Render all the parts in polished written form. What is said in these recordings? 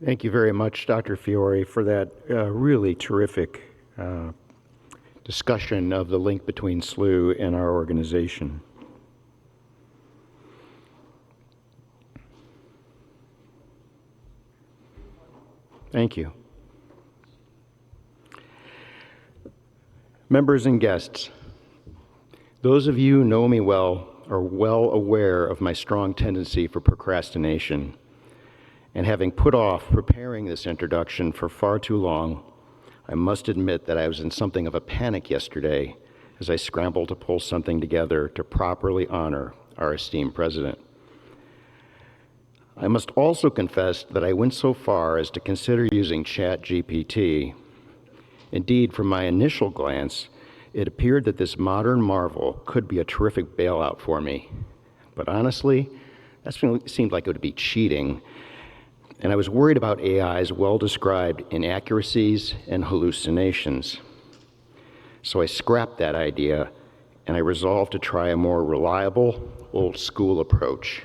Thank you very much, Dr. Fiore, for that really terrific discussion of the link between SLU and our organization. Thank you. Members and guests, those of you who know me well are well aware of my strong tendency for procrastination. And having put off preparing this introduction for far too long, I must admit that I was in something of a panic yesterday as I scrambled to pull something together to properly honor our esteemed president. I must also confess that I went so far as to consider using ChatGPT. Indeed, from my initial glance, it appeared that this modern marvel could be a terrific bailout for me. But honestly, that seemed like it would be cheating, and I was worried about AI's well-described inaccuracies and hallucinations. So I scrapped that idea, and I resolved to try a more reliable, old-school approach.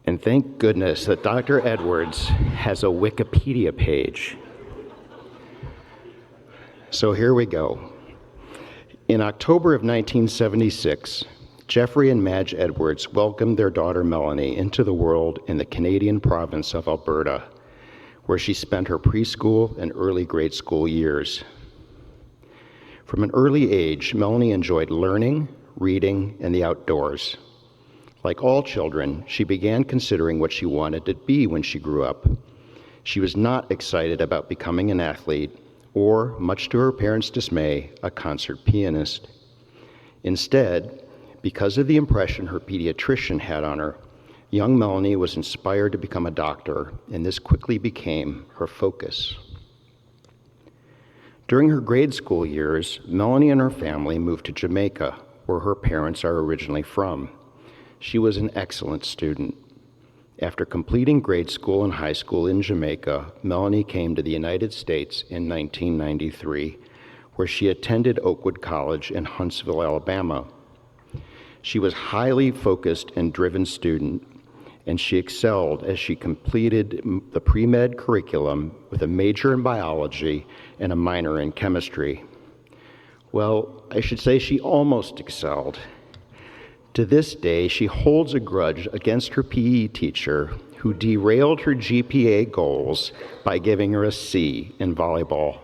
And thank goodness that Dr. Edwards has a Wikipedia page. So here we go. In October of 1976, Jeffrey and Madge Edwards welcomed their daughter Melanie into the world in the Canadian province of Alberta, where she spent her preschool and early grade school years. From an early age, Melanie enjoyed learning, reading, and the outdoors. Like all children, she began considering what she wanted to be when she grew up. She was not excited about becoming an athlete or, much to her parents' dismay, a concert pianist. Instead, because of the impression her pediatrician had on her, young Melanie was inspired to become a doctor, and this quickly became her focus. During her grade school years, Melanie and her family moved to Jamaica, where her parents are originally from. She was an excellent student. After completing grade school and high school in Jamaica, Melanie came to the United States in 1993, where she attended Oakwood College in Huntsville, Alabama. She was a highly focused and driven student, and she excelled as she completed the pre-med curriculum with a major in biology and a minor in chemistry. Well, I should say she almost excelled. To this day, she holds a grudge against her PE teacher who derailed her GPA goals by giving her a C in volleyball.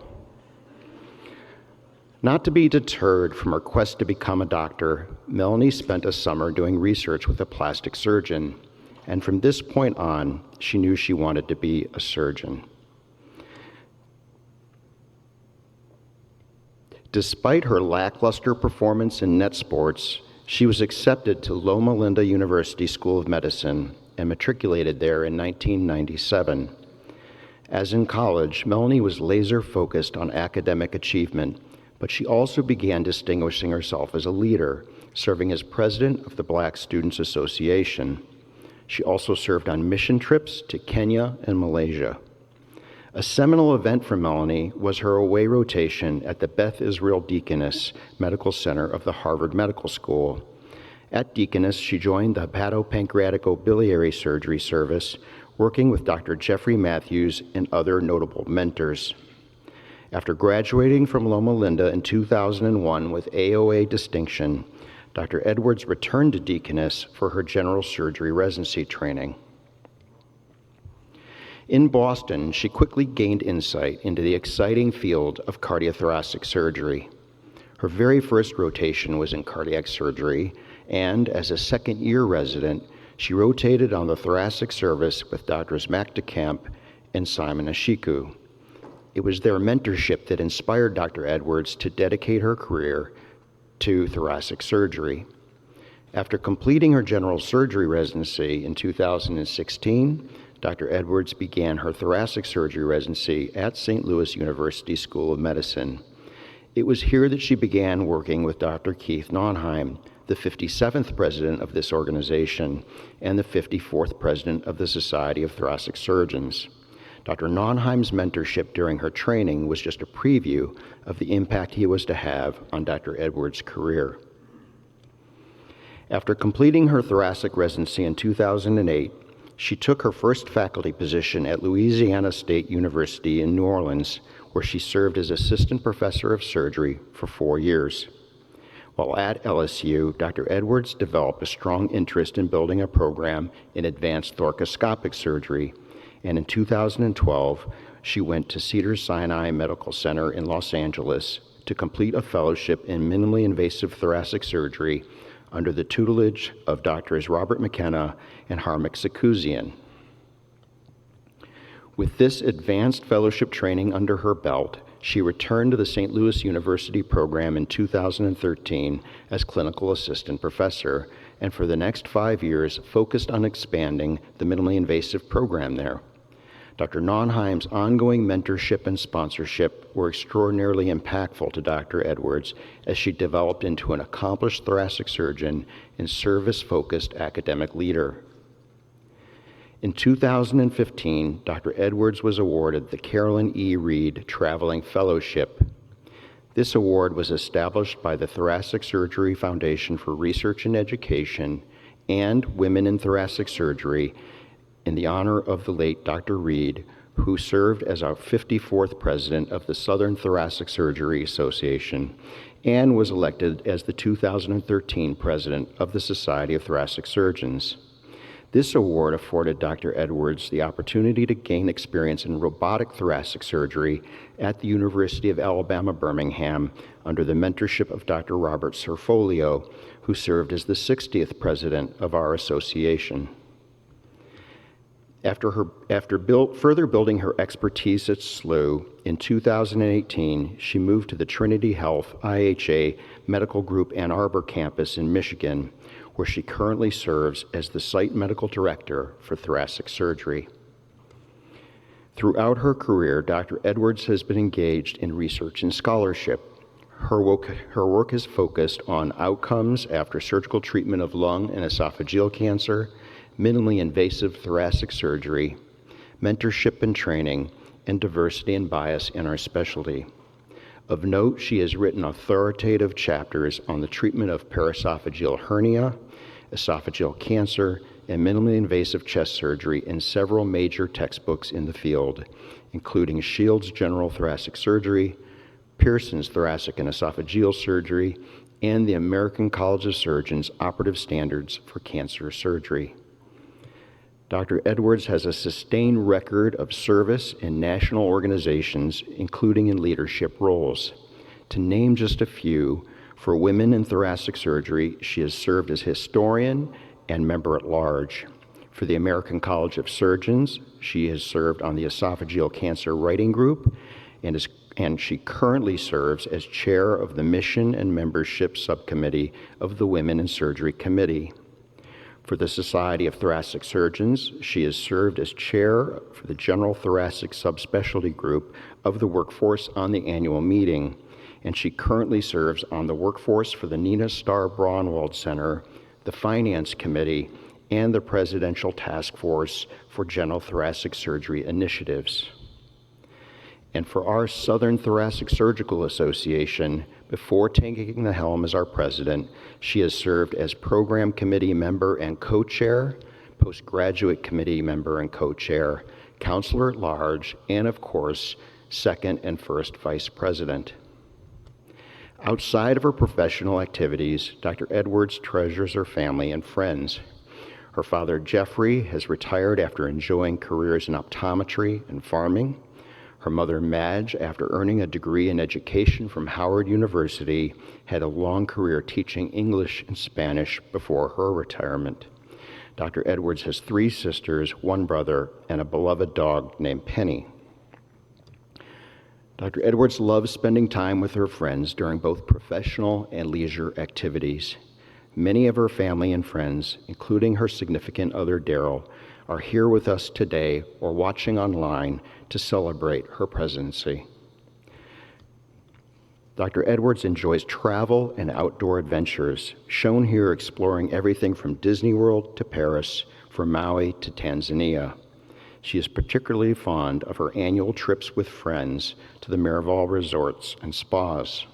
Not to be deterred from her quest to become a doctor, Melanie spent a summer doing research with a plastic surgeon, and from this point on, she knew she wanted to be a surgeon. Despite her lackluster performance in net sports, she was accepted to Loma Linda University School of Medicine and matriculated there in 1997. As in college, Melanie was laser-focused on academic achievement, but she also began distinguishing herself as a leader, serving as president of the Black Students Association. She also served on mission trips to Kenya and Malaysia. A seminal event for Melanie was her away rotation at the Beth Israel Deaconess Medical Center of the Harvard Medical School. At Deaconess, she joined the hepatopancreaticobiliary surgery service, working with Dr. Jeffrey Matthews and other notable mentors. After graduating from Loma Linda in 2001 with AOA distinction, Dr. Edwards returned to Deaconess for her general surgery residency training. In Boston, she quickly gained insight into the exciting field of cardiothoracic surgery. Her very first rotation was in cardiac surgery, and as a second-year resident, she rotated on the thoracic service with Drs. Mac DeCamp and Simon Ashiku. It was their mentorship that inspired Dr. Edwards to dedicate her career to thoracic surgery. After completing her general surgery residency in 2016, Dr. Edwards began her thoracic surgery residency at St. Louis University School of Medicine. It was here that she began working with Dr. Keith Naunheim, the 57th president of this organization and the 54th president of the Society of Thoracic Surgeons. Dr. Naunheim's mentorship during her training was just a preview of the impact he was to have on Dr. Edwards' career. After completing her thoracic residency in 2008, She took her first faculty position at Louisiana State University in New Orleans, where she served as assistant professor of surgery for 4 years. While at LSU, Dr. Edwards developed a strong interest in building a program in advanced thoracoscopic surgery, and in 2012, she went to Cedars-Sinai Medical Center in Los Angeles to complete a fellowship in minimally invasive thoracic surgery under the tutelage of Drs. Robert McKenna and Harmik Sakuzian. With this advanced fellowship training under her belt, she returned to the St. Louis University program in 2013 as clinical assistant professor, and for the next 5 years focused on expanding the minimally invasive program there. Dr. Naunheim's ongoing mentorship and sponsorship were extraordinarily impactful to Dr. Edwards as she developed into an accomplished thoracic surgeon and service-focused academic leader. In 2015, Dr. Edwards was awarded the Carolyn E. Reed Traveling Fellowship. This award was established by the Thoracic Surgery Foundation for Research and Education and Women in Thoracic Surgery in the honor of the late Dr. Reed, who served as our 54th president of the Southern Thoracic Surgery Association and was elected as the 2013 president of the Society of Thoracic Surgeons. This award afforded Dr. Edwards the opportunity to gain experience in robotic thoracic surgery at the University of Alabama, Birmingham, under the mentorship of Dr. Robert Cerfolio, who served as the 60th president of our association. After further building her expertise at SLU, in 2018, she moved to the Trinity Health IHA Medical Group Ann Arbor campus in Michigan, where she currently serves as the site medical director for thoracic surgery. Throughout her career, Dr. Edwards has been engaged in research and scholarship. Her work is focused on outcomes after surgical treatment of lung and esophageal cancer, minimally invasive thoracic surgery, mentorship and training, and diversity and bias in our specialty. Of note, she has written authoritative chapters on the treatment of paraesophageal hernia, esophageal cancer, and minimally invasive chest surgery in several major textbooks in the field, including Shields' General Thoracic Surgery, Pearson's Thoracic and Esophageal Surgery, and the American College of Surgeons Operative Standards for Cancer Surgery. Dr. Edwards has a sustained record of service in national organizations, including in leadership roles. To name just a few, for women in thoracic surgery, she has served as historian and member at large. For the American College of Surgeons, she has served on the Esophageal Cancer Writing Group, and she currently serves as chair of the Mission and Membership Subcommittee of the Women in Surgery Committee. For the Society of Thoracic Surgeons, she has served as chair for the General Thoracic Subspecialty Group of the Workforce on the annual meeting, and she currently serves on the workforce for the Nina Starr Braunwald Center, the Finance Committee, and the Presidential Task Force for General Thoracic Surgery Initiatives. And for our Southern Thoracic Surgical Association, before taking the helm as our president, she has served as program committee member and co-chair, postgraduate committee member and co-chair, counselor at large, and of course, second and first vice president. Outside of her professional activities, Dr. Edwards treasures her family and friends. Her father, Jeffrey, has retired after enjoying careers in optometry and farming. Her mother, Madge, after earning a degree in education from Howard University, had a long career teaching English and Spanish before her retirement. Dr. Edwards has 3 sisters, 1 brother, and a beloved dog named Penny. Dr. Edwards loves spending time with her friends during both professional and leisure activities. Many of her family and friends, including her significant other, Daryl, are here with us today or watching online to celebrate her presidency. Dr. Edwards enjoys travel and outdoor adventures, shown here exploring everything from Disney World to Paris, from Maui to Tanzania. She is particularly fond of her annual trips with friends to the Miraval resorts and spas.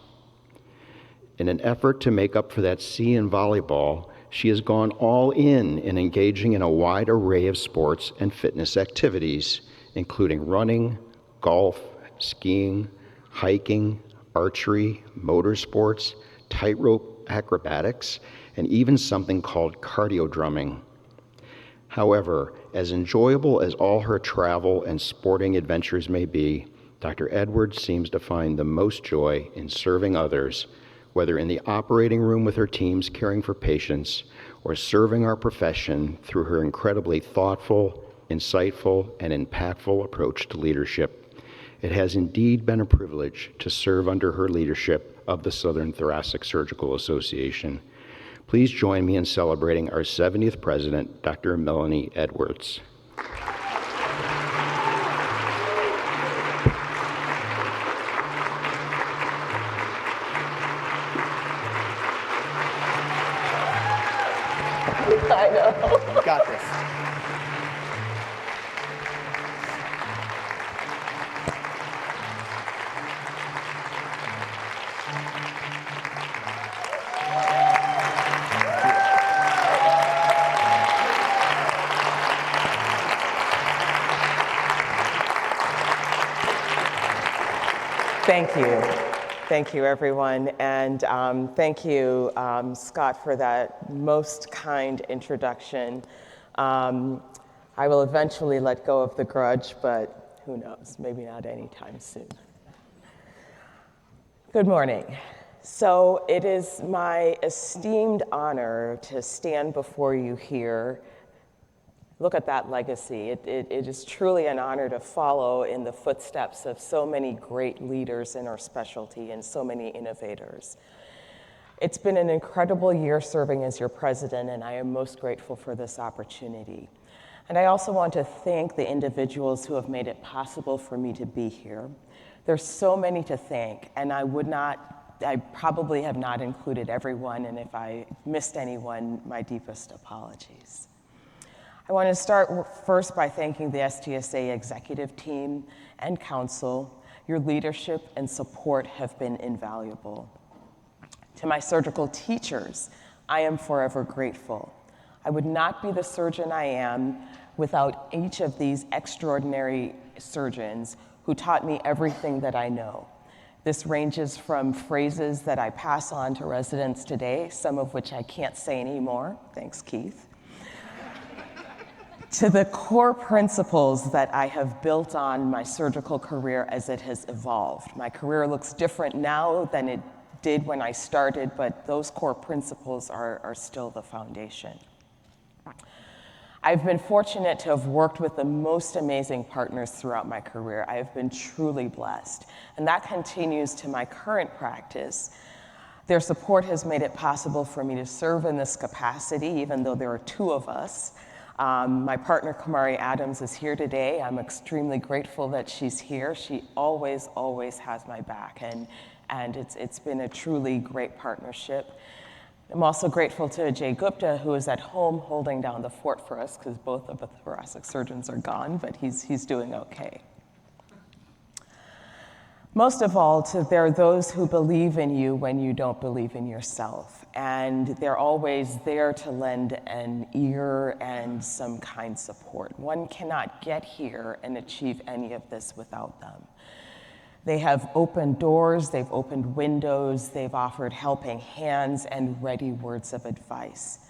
In an effort to make up for that sea and volleyball, She has gone all in engaging in a wide array of sports and fitness activities, including running, golf, skiing, hiking, archery, motorsports, tightrope acrobatics, and even something called cardio drumming. However, as enjoyable as all her travel and sporting adventures may be, Dr. Edwards seems to find the most joy in serving others, whether in the operating room with her teams caring for patients or serving our profession through her incredibly thoughtful, insightful, and impactful approach to leadership. It has indeed been a privilege to serve under her leadership of the Southern Thoracic Surgical Association. Please join me in celebrating our 70th president, Dr. Melanie Edwards. I know. You got this. Thank you. Thank you, everyone. And thank you, Scott, for that most kind introduction. I will eventually let go of the grudge, but who knows, maybe not anytime soon. Good morning. So it is my esteemed honor to stand before you here. Look at that legacy. It is truly an honor to follow in the footsteps of so many great leaders in our specialty and so many innovators. It's been an incredible year serving as your president, and I am most grateful for this opportunity. And I also want to thank the individuals who have made it possible for me to be here. There's so many to thank, and I probably have not included everyone, and if I missed anyone, my deepest apologies. I want to start first by thanking the STSA executive team and council. Your leadership and support have been invaluable. To my surgical teachers, I am forever grateful. I would not be the surgeon I am without each of these extraordinary surgeons who taught me everything that I know. This ranges from phrases that I pass on to residents today, some of which I can't say anymore, thanks Keith, to the core principles that I have built on my surgical career as it has evolved. My career looks different now than it did when I started, but those core principles are still the foundation. I've been fortunate to have worked with the most amazing partners throughout my career. I have been truly blessed, and that continues to my current practice. Their support has made it possible for me to serve in this capacity, even though there are two of us. My partner, Kamari Adams, is here today. I'm extremely grateful that she's here. She always, always has my back, and it's been a truly great partnership. I'm also grateful to Jay Gupta, who is at home holding down the fort for us, because both of the thoracic surgeons are gone, but he's doing okay. Most of all, there are those who believe in you when you don't believe in yourself, and they're always there to lend an ear and some kind support. One cannot get here and achieve any of this without them. They have opened doors, they've opened windows, they've offered helping hands and ready words of advice.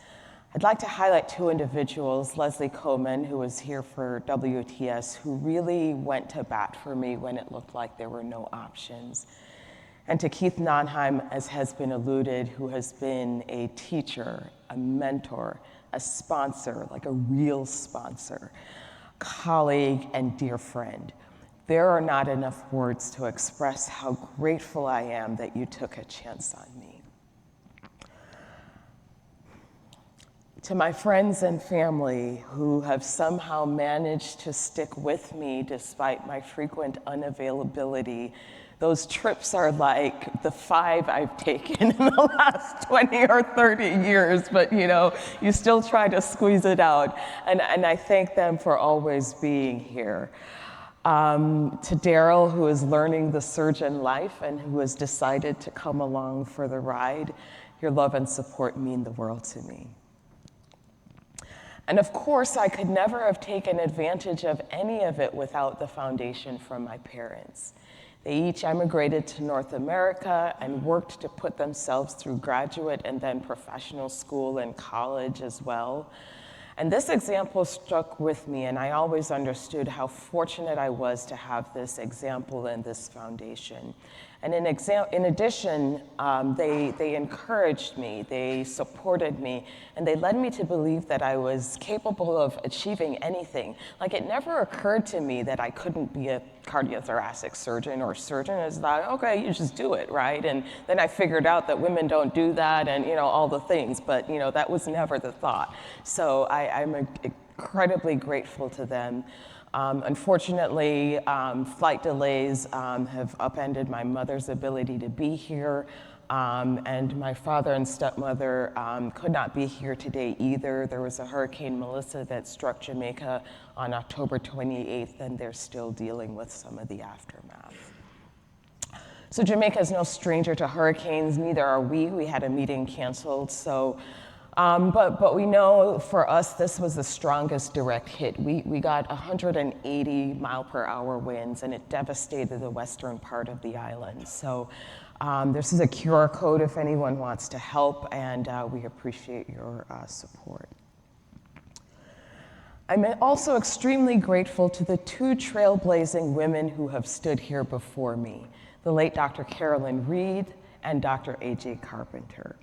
I'd like to highlight two individuals, Leslie Coleman, who was here for WTS, who really went to bat for me when it looked like there were no options. And to Keith Nonheim, as has been alluded, who has been a teacher, a mentor, a sponsor, like a real sponsor, colleague, and dear friend. There are not enough words to express how grateful I am that you took a chance on me. To my friends and family who have somehow managed to stick with me despite my frequent unavailability, those trips are like the 5 I've taken in the last 20 or 30 years, but you still try to squeeze it out, and I thank them for always being here. To Daryl, who is learning the surgeon life and who has decided to come along for the ride, your love and support mean the world to me. And of course, I could never have taken advantage of any of it without the foundation from my parents. They each emigrated to North America and worked to put themselves through graduate and then professional school and college as well. And this example stuck with me, and I always understood how fortunate I was to have this example and this foundation. And in addition, they encouraged me, they supported me, and they led me to believe that I was capable of achieving anything. Like, it never occurred to me that I couldn't be a cardiothoracic surgeon or surgeon. It's like, okay, you just do it, right? And then I figured out that women don't do that and, all the things, but, that was never the thought. So I'm incredibly grateful to them. Unfortunately, flight delays have upended my mother's ability to be here, and my father and stepmother could not be here today either. There was a Hurricane Melissa that struck Jamaica on October 28th, and they're still dealing with some of the aftermath. So Jamaica is no stranger to hurricanes, neither are we. We had a meeting canceled, so but we know for us this was the strongest direct hit. We got 180 mile per hour winds, and it devastated the western part of the island. So this is a QR code if anyone wants to help, and we appreciate your support. I'm also extremely grateful to the two trailblazing women who have stood here before me, the late Dr. Carolyn Reed and Dr. A.J. Carpenter.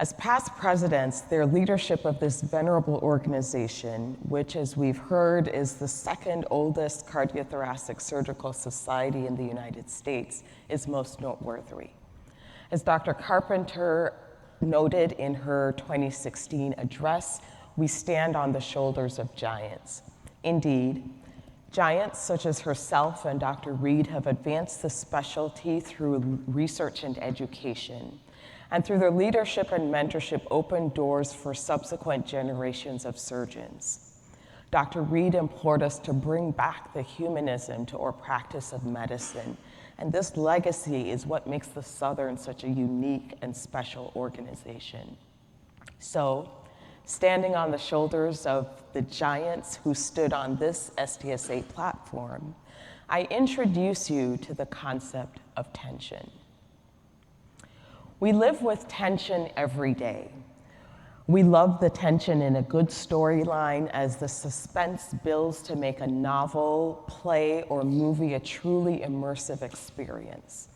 As past presidents, their leadership of this venerable organization, which, as we've heard, is the second oldest cardiothoracic surgical society in the United States, is most noteworthy. As Dr. Carpenter noted in her 2016 address, we stand on the shoulders of giants. Indeed, giants such as herself and Dr. Reed have advanced the specialty through research and education, and through their leadership and mentorship opened doors for subsequent generations of surgeons. Dr. Reed implored us to bring back the humanism to our practice of medicine, and this legacy is what makes the Southern such a unique and special organization. So, standing on the shoulders of the giants who stood on this STSA platform, I introduce you to the concept of tension. We live with tension every day. We love the tension in a good storyline as the suspense builds to make a novel, play, or movie a truly immersive experience.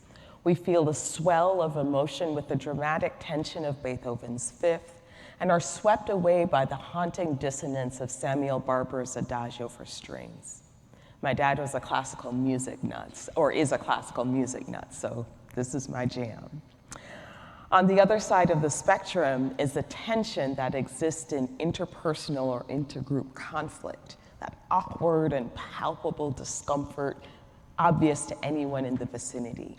We feel the swell of emotion with the dramatic tension of Beethoven's Fifth and are swept away by the haunting dissonance of Samuel Barber's Adagio for strings. My dad was a classical music nut, or is a classical music nut, so this is my jam. On the other side of the spectrum is the tension that exists in interpersonal or intergroup conflict, that awkward and palpable discomfort obvious to anyone in the vicinity.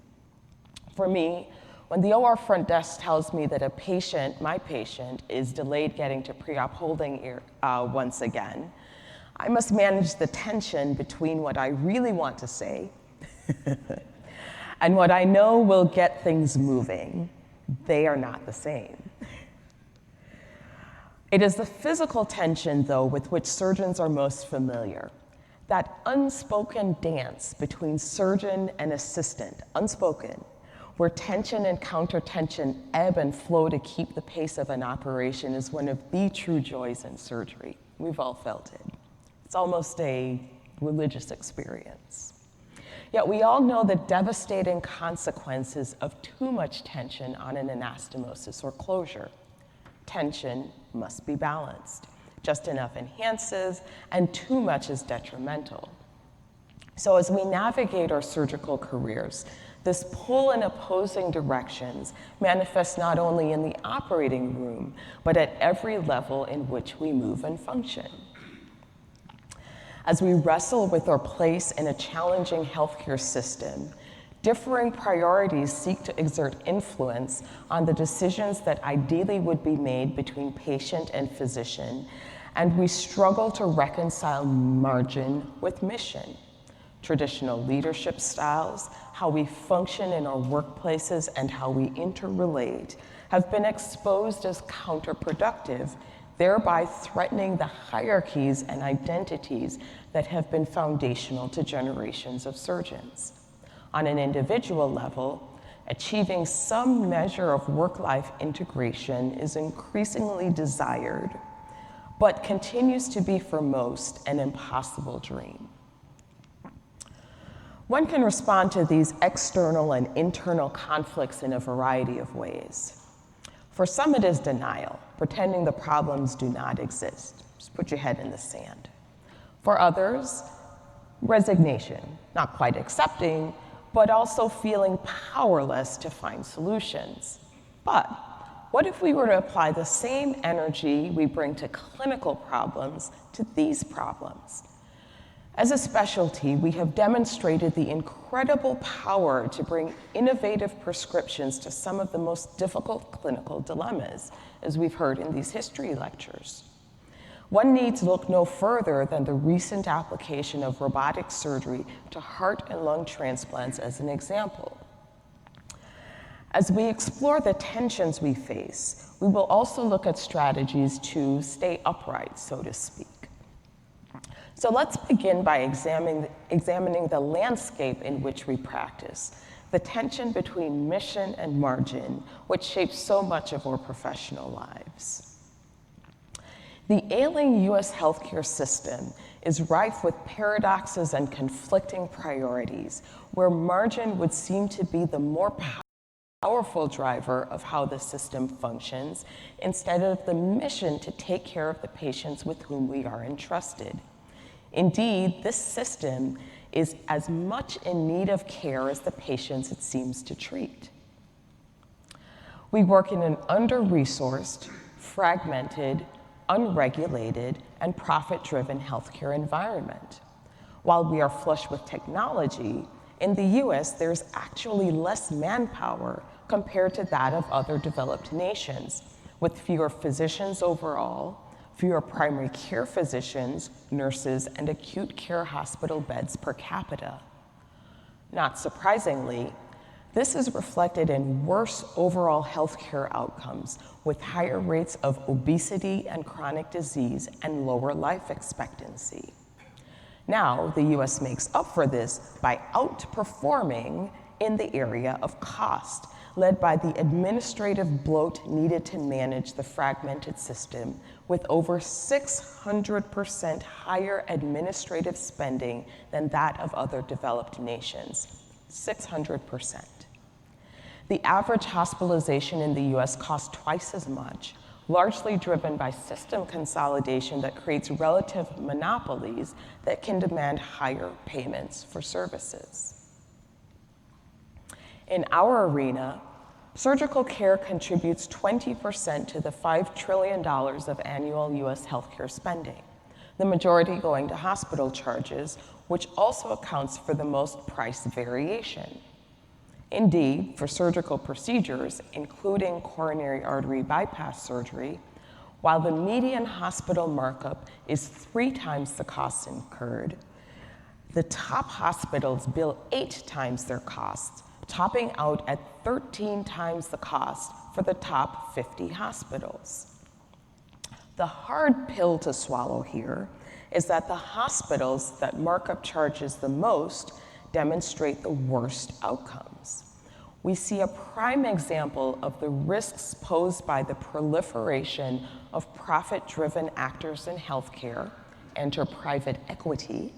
For me, when the OR front desk tells me that a patient, my patient, is delayed getting to pre-op holding once again, I must manage the tension between what I really want to say and what I know will get things moving. They are not the same. It is the physical tension, though, with which surgeons are most familiar. That unspoken dance between surgeon and assistant, unspoken, where tension and counter-tension ebb and flow to keep the pace of an operation is one of the true joys in surgery. We've all felt it. It's almost a religious experience. Yet we all know the devastating consequences of too much tension on an anastomosis or closure. Tension must be balanced. Just enough enhances, and too much is detrimental. So as we navigate our surgical careers, this pull in opposing directions manifests not only in the operating room, but at every level in which we move and function. As we wrestle with our place in a challenging healthcare system, differing priorities seek to exert influence on the decisions that ideally would be made between patient and physician, and we struggle to reconcile margin with mission. Traditional leadership styles, how we function in our workplaces, and how we interrelate have been exposed as counterproductive thereby threatening the hierarchies and identities that have been foundational to generations of surgeons. On an individual level, achieving some measure of work-life integration is increasingly desired, but continues to be for most an impossible dream. One can respond to these external and internal conflicts in a variety of ways. For some, it is denial, pretending the problems do not exist. Just put your head in the sand. For others, resignation, not quite accepting, but also feeling powerless to find solutions. But what if we were to apply the same energy we bring to clinical problems to these problems? As a specialty, we have demonstrated the incredible power to bring innovative prescriptions to some of the most difficult clinical dilemmas, as we've heard in these history lectures. One needs look no further than the recent application of robotic surgery to heart and lung transplants as an example. As we explore the tensions we face, we will also look at strategies to stay upright, so to speak. So let's begin by examining the landscape in which we practice, the tension between mission and margin, which shapes so much of our professional lives. The ailing US healthcare system is rife with paradoxes and conflicting priorities, where margin would seem to be the more powerful driver of how the system functions, instead of the mission to take care of the patients with whom we are entrusted. Indeed, this system is as much in need of care as the patients it seems to treat. We work in an under-resourced, fragmented, unregulated, and profit-driven healthcare environment. While we are flush with technology, in the US, there's actually less manpower compared to that of other developed nations, with fewer physicians overall, fewer primary care physicians, nurses, and acute care hospital beds per capita. Not surprisingly, this is reflected in worse overall healthcare outcomes, with higher rates of obesity and chronic disease and lower life expectancy. Now, the US makes up for this by outperforming in the area of cost, led by the administrative bloat needed to manage the fragmented system, with over 600% higher administrative spending than that of other developed nations. 600%. The average hospitalization in the US costs twice as much, largely driven by system consolidation that creates relative monopolies that can demand higher payments for services. In our arena, surgical care contributes 20% to the $5 trillion of annual US healthcare spending, the majority going to hospital charges, which also accounts for the most price variation. Indeed, for surgical procedures, including coronary artery bypass surgery, while the median hospital markup is 3 times the costs incurred, the top hospitals bill 8 times their costs, topping out at 13 times the cost for the top 50 hospitals. The hard pill to swallow here is that the hospitals that mark up charges the most demonstrate the worst outcomes. We see a prime example of the risks posed by the proliferation of profit-driven actors in healthcare, enter private equity,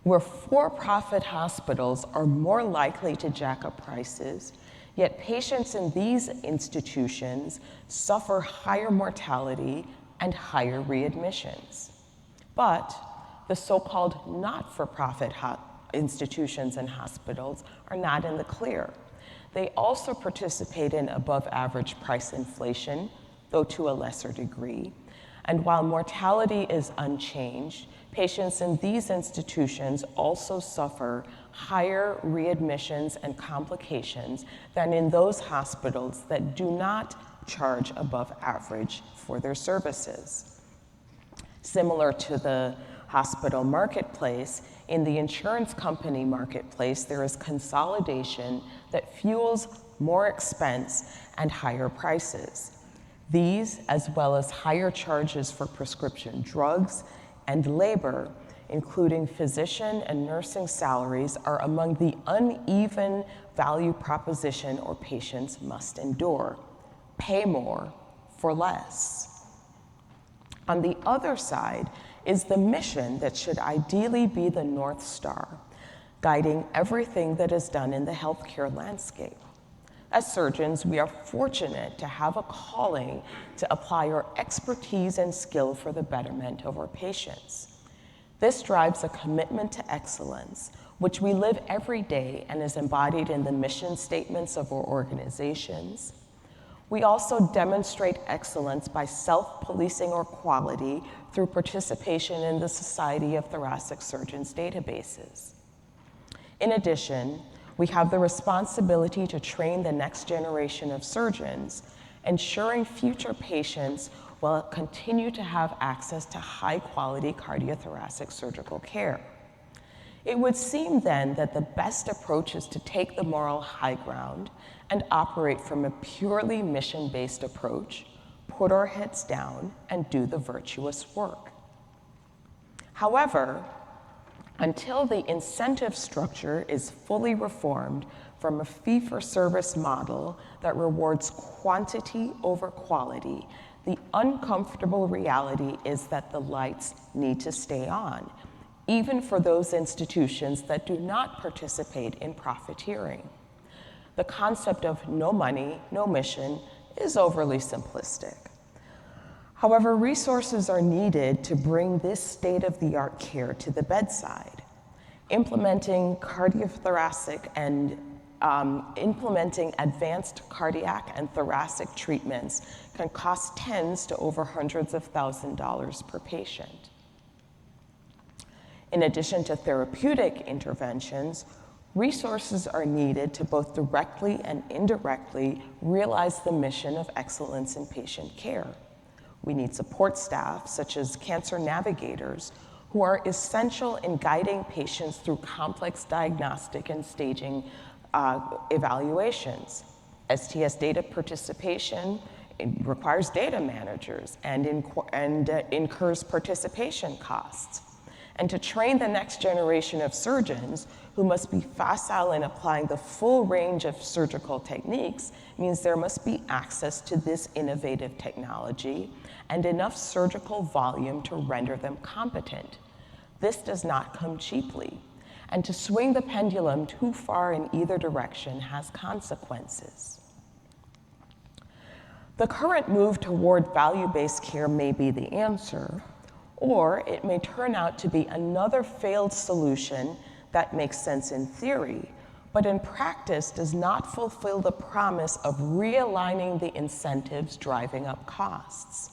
where for-profit hospitals are more likely to jack up prices, yet patients in these institutions suffer higher mortality and higher readmissions. But the so-called not-for-profit institutions and hospitals are not in the clear. They also participate in above-average price inflation, though to a lesser degree. And while mortality is unchanged, patients in these institutions also suffer higher readmissions and complications than in those hospitals that do not charge above average for their services. Similar to the hospital marketplace, in the insurance company marketplace, there is consolidation that fuels more expense and higher prices. These, as well as higher charges for prescription drugs and labor, including physician and nursing salaries, are among the uneven value proposition our patients must endure. Pay more for less. On the other side is the mission that should ideally be the North Star, guiding everything that is done in the healthcare landscape. As surgeons, we are fortunate to have a calling to apply our expertise and skill for the betterment of our patients. This drives a commitment to excellence, which we live every day and is embodied in the mission statements of our organizations. We also demonstrate excellence by self-policing our quality through participation in the Society of Thoracic Surgeons databases. In addition, we have the responsibility to train the next generation of surgeons, ensuring future patients will continue to have access to high-quality cardiothoracic surgical care. It would seem then that the best approach is to take the moral high ground and operate from a purely mission-based approach, put our heads down, and do the virtuous work. However, until the incentive structure is fully reformed from a fee-for-service model that rewards quantity over quality, the uncomfortable reality is that the lights need to stay on, even for those institutions that do not participate in profiteering. The concept of no money, no mission is overly simplistic. However, resources are needed to bring this state-of-the-art care to the bedside. Implementing cardiothoracic and implementing advanced cardiac and thoracic treatments can cost tens to over hundreds of thousands of dollars per patient. In addition to therapeutic interventions, resources are needed to both directly and indirectly realize the mission of excellence in patient care. We need support staff, such as cancer navigators, who are essential in guiding patients through complex diagnostic and staging evaluations. STS data participation requires data managers and incurs participation costs. And to train the next generation of surgeons who must be facile in applying the full range of surgical techniques means there must be access to this innovative technology and enough surgical volume to render them competent. This does not come cheaply, and to swing the pendulum too far in either direction has consequences. The current move toward value-based care may be the answer, or it may turn out to be another failed solution that makes sense in theory, but in practice does not fulfill the promise of realigning the incentives driving up costs.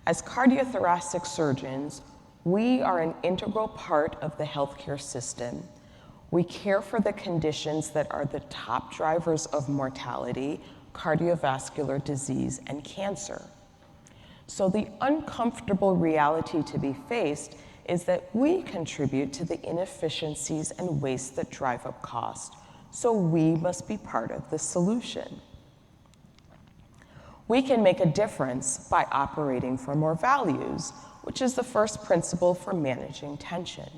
As cardiothoracic surgeons, we are an integral part of the healthcare system. We care for the conditions that are the top drivers of mortality, cardiovascular disease, and cancer. So the uncomfortable reality to be faced is that we contribute to the inefficiencies and waste that drive up cost, so we must be part of the solution. We can make a difference by operating from our values, which is the first principle for managing tension.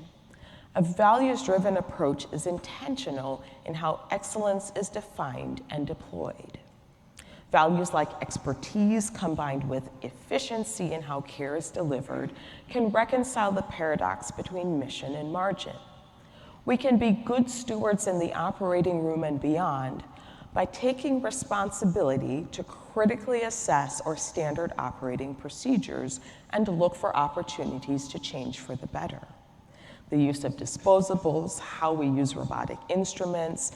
A values-driven approach is intentional in how excellence is defined and deployed. Values like expertise combined with efficiency in how care is delivered can reconcile the paradox between mission and margin. We can be good stewards in the operating room and beyond by taking responsibility to critically assess our standard operating procedures and look for opportunities to change for the better. The use of disposables, how we use robotic instruments,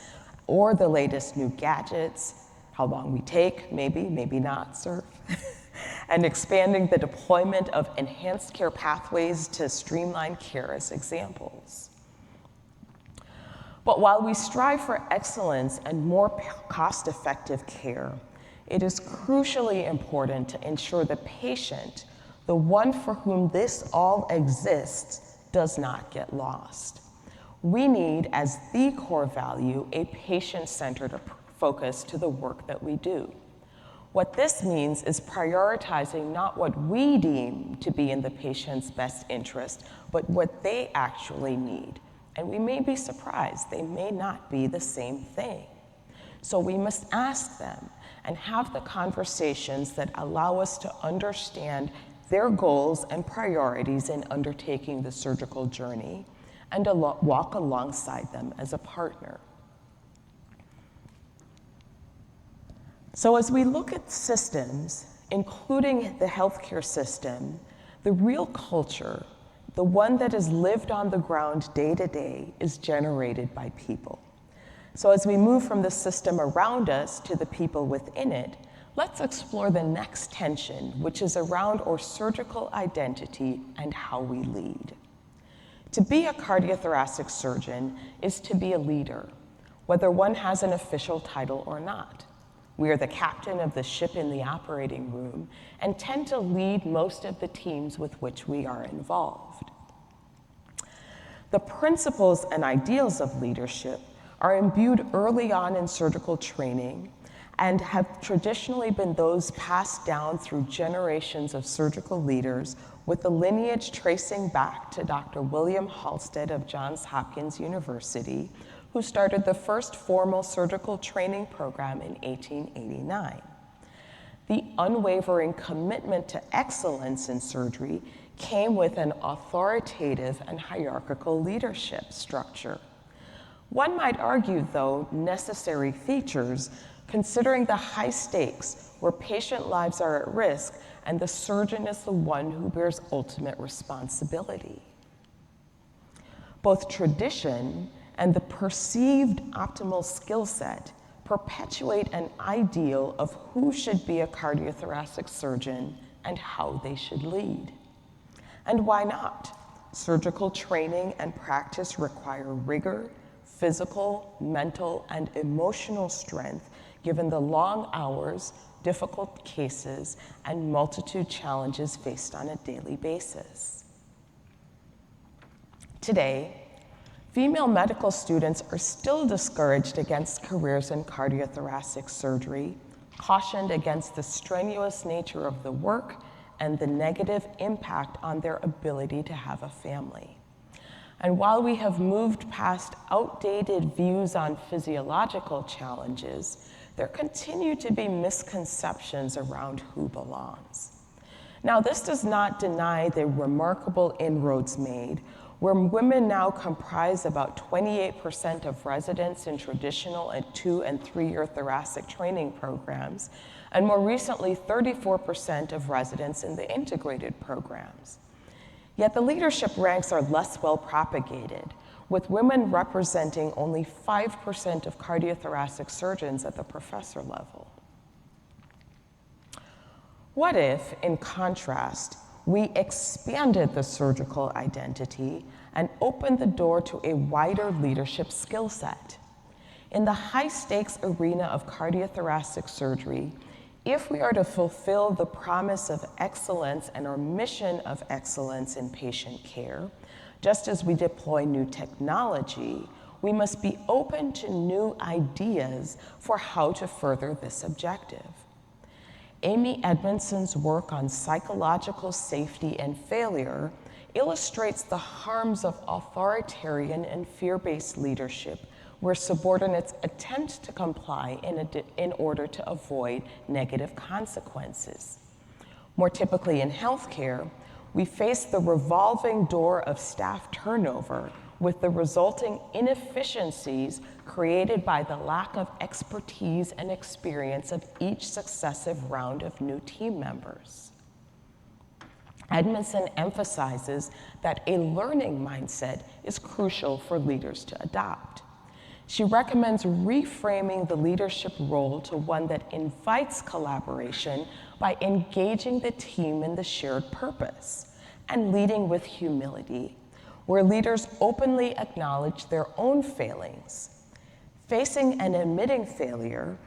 or the latest new gadgets, how long we take, maybe not, sir, and expanding the deployment of enhanced care pathways to streamline care as examples. But while we strive for excellence and more cost-effective care, it is crucially important to ensure the patient, the one for whom this all exists, does not get lost. We need, as the core value, a patient-centered focus to the work that we do. What this means is prioritizing not what we deem to be in the patient's best interest, but what they actually need. And we may be surprised, they may not be the same thing. So we must ask them and have the conversations that allow us to understand their goals and priorities in undertaking the surgical journey and to walk alongside them as a partner. So as we look at systems, including the healthcare system, the real culture, the one that is lived on the ground day to day, is generated by people. So as we move from the system around us to the people within it, let's explore the next tension, which is around our surgical identity and how we lead. To be a cardiothoracic surgeon is to be a leader, whether one has an official title or not. We are the captain of the ship in the operating room and tend to lead most of the teams with which we are involved. The principles and ideals of leadership are imbued early on in surgical training and have traditionally been those passed down through generations of surgical leaders, with the lineage tracing back to Dr. William Halstead of Johns Hopkins University, who started the first formal surgical training program in 1889. The unwavering commitment to excellence in surgery came with an authoritative and hierarchical leadership structure. One might argue, though, necessary features, considering the high stakes where patient lives are at risk and the surgeon is the one who bears ultimate responsibility. Both tradition and the perceived optimal skill set perpetuate an ideal of who should be a cardiothoracic surgeon and how they should lead. And why not? Surgical training and practice require rigor, physical, mental, and emotional strength given the long hours, difficult cases, and multitude challenges faced on a daily basis. Today, female medical students are still discouraged against careers in cardiothoracic surgery, cautioned against the strenuous nature of the work and the negative impact on their ability to have a family. And while we have moved past outdated views on physiological challenges, there continue to be misconceptions around who belongs. Now, this does not deny the remarkable inroads made, where women now comprise about 28% of residents in traditional 2- and 3-year thoracic training programs, and more recently, 34% of residents in the integrated programs. Yet the leadership ranks are less well propagated, with women representing only 5% of cardiothoracic surgeons at the professor level. What if, in contrast, we expanded the surgical identity and opened the door to a wider leadership skill set? In the high-stakes arena of cardiothoracic surgery, if we are to fulfill the promise of excellence and our mission of excellence in patient care, just as we deploy new technology, we must be open to new ideas for how to further this objective. Amy Edmondson's work on psychological safety and failure illustrates the harms of authoritarian and fear-based leadership, where subordinates attempt to comply in order to avoid negative consequences. More typically in healthcare, we face the revolving door of staff turnover with the resulting inefficiencies created by the lack of expertise and experience of each successive round of new team members. Edmondson emphasizes that a learning mindset is crucial for leaders to adopt. She recommends reframing the leadership role to one that invites collaboration by engaging the team in the shared purpose and leading with humility, where leaders openly acknowledge their own failings. Facing and admitting failure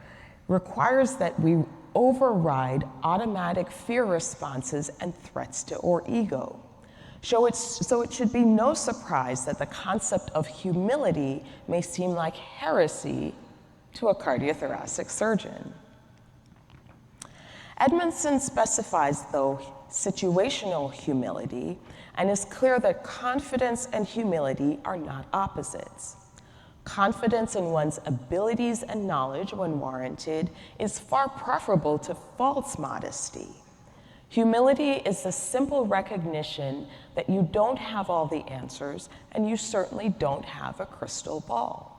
requires that we override automatic fear responses and threats to our ego. So it should be no surprise that the concept of humility may seem like heresy to a cardiothoracic surgeon. Edmondson specifies, though, situational humility, and is clear that confidence and humility are not opposites. Confidence in one's abilities and knowledge, when warranted, is far preferable to false modesty. Humility is the simple recognition that you don't have all the answers, and you certainly don't have a crystal ball.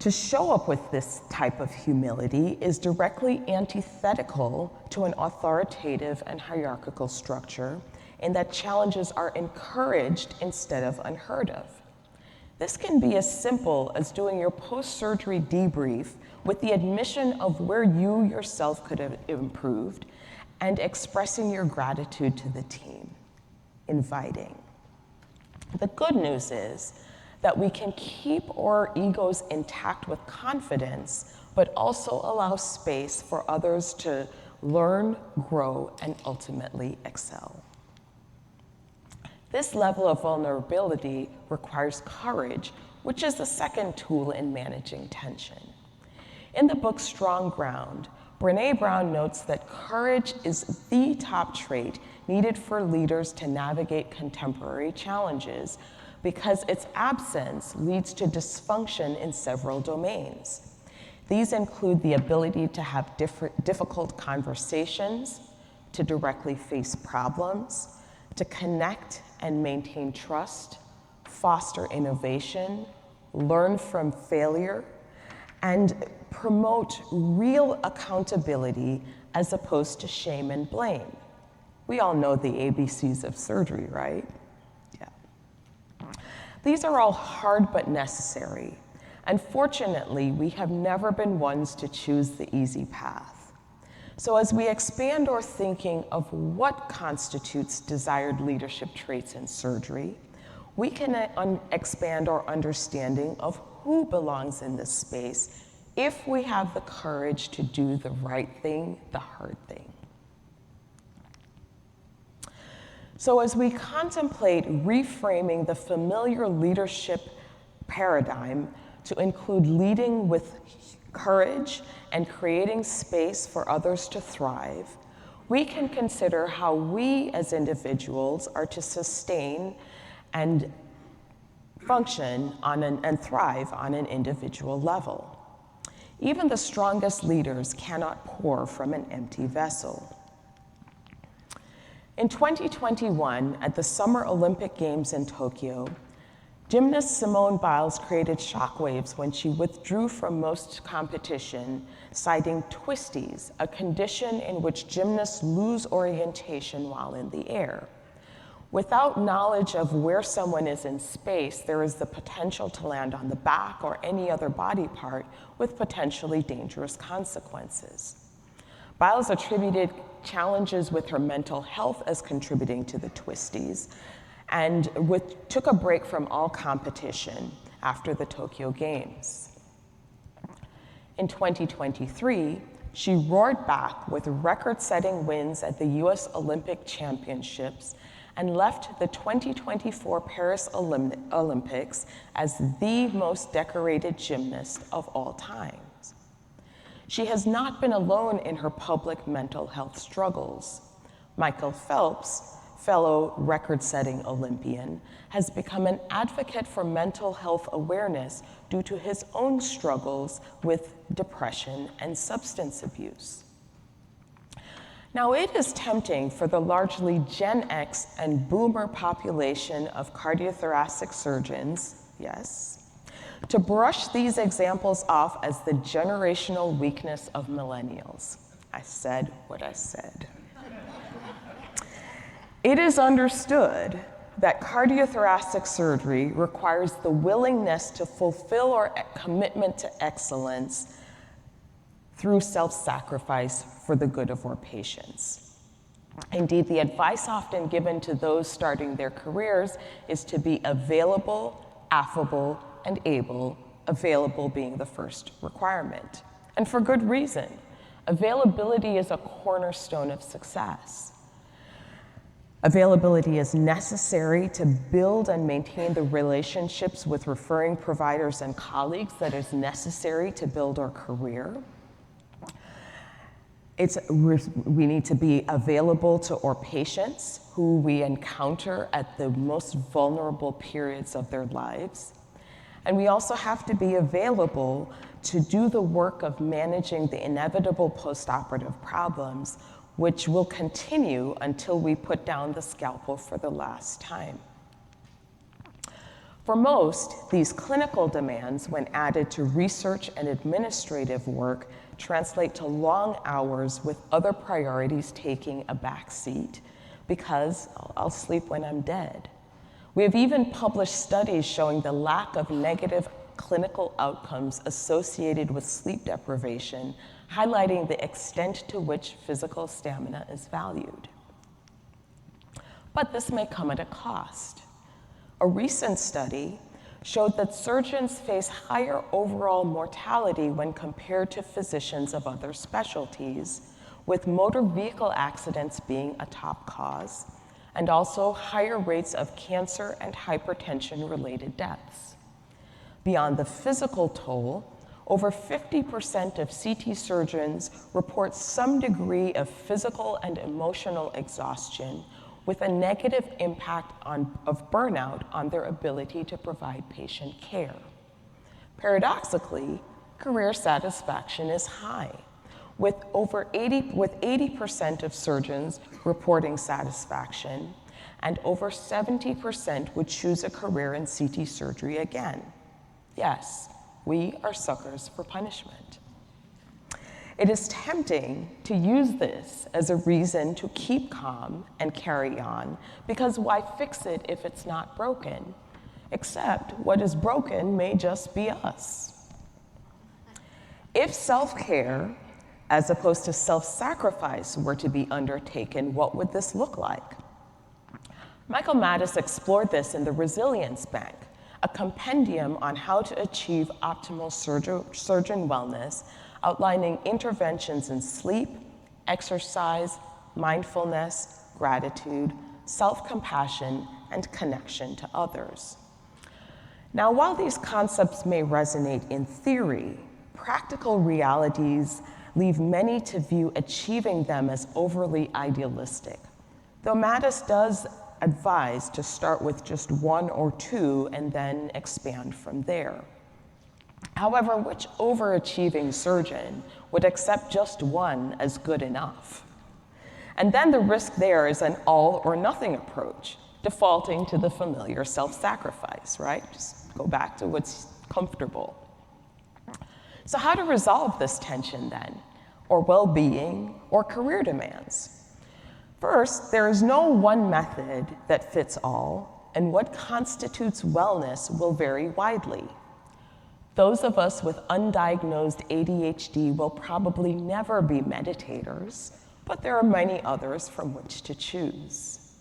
To show up with this type of humility is directly antithetical to an authoritative and hierarchical structure, in that challenges are encouraged instead of unheard of. This can be as simple as doing your post-surgery debrief with the admission of where you yourself could have improved and expressing your gratitude to the team, inviting. The good news is that we can keep our egos intact with confidence, but also allow space for others to learn, grow, and ultimately excel. This level of vulnerability requires courage, which is the second tool in managing tension. In the book Strong Ground, Brené Brown notes that courage is the top trait needed for leaders to navigate contemporary challenges, because its absence leads to dysfunction in several domains. These include the ability to have difficult conversations, to directly face problems, to connect and maintain trust, foster innovation, learn from failure, and promote real accountability as opposed to shame and blame. We all know the ABCs of surgery, right? These are all hard but necessary. Unfortunately, we have never been ones to choose the easy path. So as we expand our thinking of what constitutes desired leadership traits in surgery, we can expand our understanding of who belongs in this space if we have the courage to do the right thing, the hard thing. So as we contemplate reframing the familiar leadership paradigm to include leading with courage and creating space for others to thrive, we can consider how we as individuals are to sustain and function and thrive on an individual level. Even the strongest leaders cannot pour from an empty vessel. In 2021, at the Summer Olympic Games in Tokyo, gymnast Simone Biles created shockwaves when she withdrew from most competition, citing twisties, a condition in which gymnasts lose orientation while in the air. Without knowledge of where someone is in space, there is the potential to land on the back or any other body part with potentially dangerous consequences. Biles attributed challenges with her mental health as contributing to the twisties, and took a break from all competition after the Tokyo Games. In 2023, she roared back with record-setting wins at the US Olympic Championships and left the 2024 Paris Olympics as the most decorated gymnast of all time. She has not been alone in her public mental health struggles. Michael Phelps, fellow record-setting Olympian, has become an advocate for mental health awareness due to his own struggles with depression and substance abuse. Now, it is tempting for the largely Gen X and Boomer population of cardiothoracic surgeons, yes, to brush these examples off as the generational weakness of millennials. I said what I said. It is understood that cardiothoracic surgery requires the willingness to fulfill our commitment to excellence through self-sacrifice for the good of our patients. Indeed, the advice often given to those starting their careers is to be available, affable, and able, available being the first requirement. And for good reason. Availability is a cornerstone of success. Availability is necessary to build and maintain the relationships with referring providers and colleagues that is necessary to build our career. We need to be available to our patients who we encounter at the most vulnerable periods of their lives. And we also have to be available to do the work of managing the inevitable postoperative problems, which will continue until we put down the scalpel for the last time. For most, these clinical demands, when added to research and administrative work, translate to long hours with other priorities taking a back seat, because I'll sleep when I'm dead. We have even published studies showing the lack of negative clinical outcomes associated with sleep deprivation, highlighting the extent to which physical stamina is valued. But this may come at a cost. A recent study showed that surgeons face higher overall mortality when compared to physicians of other specialties, with motor vehicle accidents being a top cause, and also higher rates of cancer and hypertension-related deaths. Beyond the physical toll, over 50% of CT surgeons report some degree of physical and emotional exhaustion, with a negative impact of burnout on their ability to provide patient care. Paradoxically, career satisfaction is high, with 80% of surgeons reporting satisfaction, and over 70% would choose a career in CT surgery again. Yes, we are suckers for punishment. It is tempting to use this as a reason to keep calm and carry on, because why fix it if it's not broken? Except what is broken may just be us. If self-care, as opposed to self-sacrifice, were to be undertaken, what would this look like? Michael Mattis explored this in the Resilience Bank, a compendium on how to achieve optimal surgeon wellness, outlining interventions in sleep, exercise, mindfulness, gratitude, self-compassion, and connection to others. Now, while these concepts may resonate in theory, practical realities leave many to view achieving them as overly idealistic, though Mattis does advise to start with just one or two and then expand from there. However, which overachieving surgeon would accept just one as good enough? And then the risk there is an all or nothing approach, defaulting to the familiar self-sacrifice, right? Just go back to what's comfortable. So how to resolve this tension then, or well-being, or career demands? First, there is no one method that fits all, and what constitutes wellness will vary widely. Those of us with undiagnosed ADHD will probably never be meditators, but there are many others from which to choose.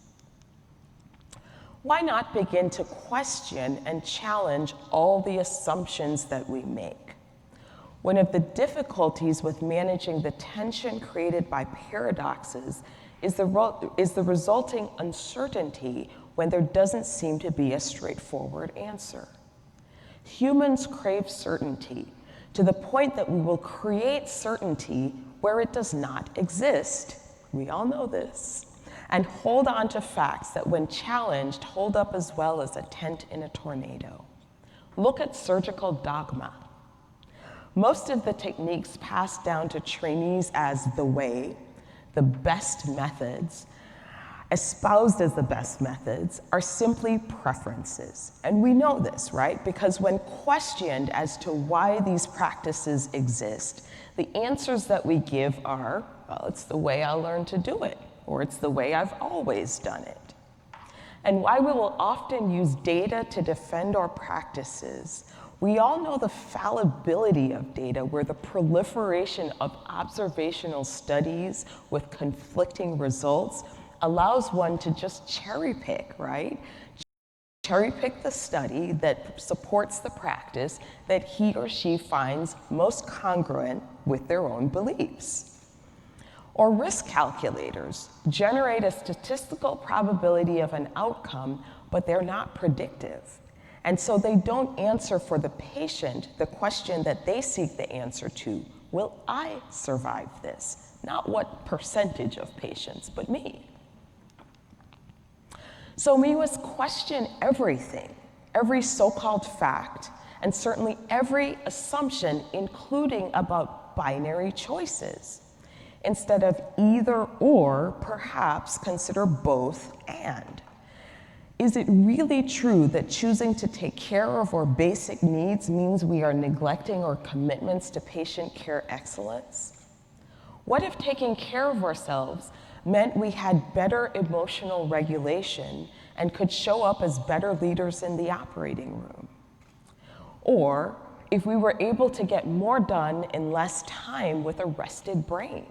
Why not begin to question and challenge all the assumptions that we make? One of the difficulties with managing the tension created by paradoxes is the resulting uncertainty when there doesn't seem to be a straightforward answer. Humans crave certainty to the point that we will create certainty where it does not exist. We all know this. And hold on to facts that, when challenged, hold up as well as a tent in a tornado. Look at surgical dogma. Most of the techniques passed down to trainees as the way, the best methods, espoused as the best methods, are simply preferences. And we know this, right? Because when questioned as to why these practices exist, the answers that we give are, well, it's the way I learned to do it, or it's the way I've always done it. And while we will often use data to defend our practices, we all know the fallibility of data, where the proliferation of observational studies with conflicting results allows one to just cherry pick, right? Cherry pick the study that supports the practice that he or she finds most congruent with their own beliefs. Or risk calculators generate a statistical probability of an outcome, but they're not predictive. And so they don't answer for the patient the question that they seek the answer to: Will I survive this? Not what percentage of patients, but me. So we must question everything, every so-called fact, and certainly every assumption, including about binary choices. Instead of either or, perhaps consider both and. Is it really true that choosing to take care of our basic needs means we are neglecting our commitments to patient care excellence? What if taking care of ourselves meant we had better emotional regulation and could show up as better leaders in the operating room? Or if we were able to get more done in less time with a rested brain?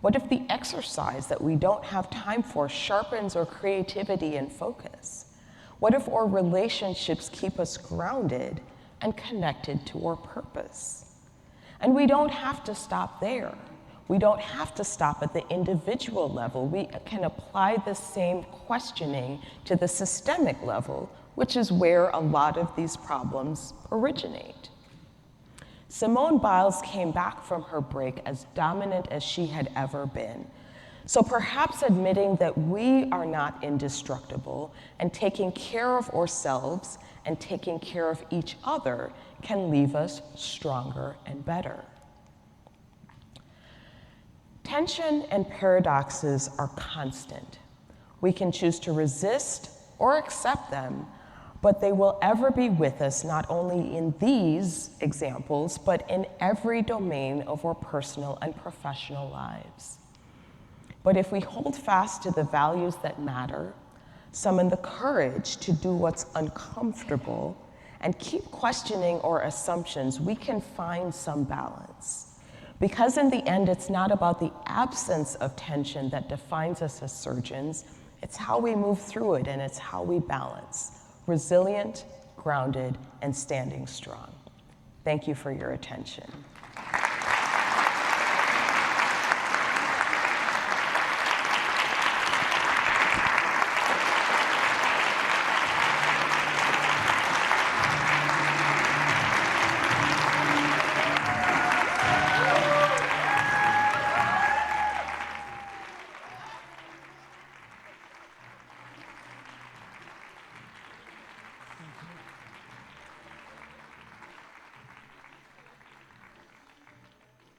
What if the exercise that we don't have time for sharpens our creativity and focus? What if our relationships keep us grounded and connected to our purpose? And we don't have to stop there. We don't have to stop at the individual level. We can apply the same questioning to the systemic level, which is where a lot of these problems originate. Simone Biles came back from her break as dominant as she had ever been. So perhaps admitting that we are not indestructible and taking care of ourselves and taking care of each other can leave us stronger and better. Tension and paradoxes are constant. We can choose to resist or accept them, but they will ever be with us, not only in these examples, but in every domain of our personal and professional lives. But if we hold fast to the values that matter, summon the courage to do what's uncomfortable, and keep questioning our assumptions, we can find some balance. Because in the end, it's not about the absence of tension that defines us as surgeons, it's how we move through it, and it's how we balance. Resilient, grounded, and standing strong. Thank you for your attention.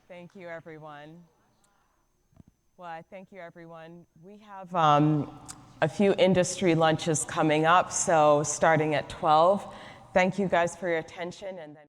Thank you, everyone. Well, I thank you, everyone. We have a few industry lunches coming up, so starting at 12. Thank you guys for your attention, and then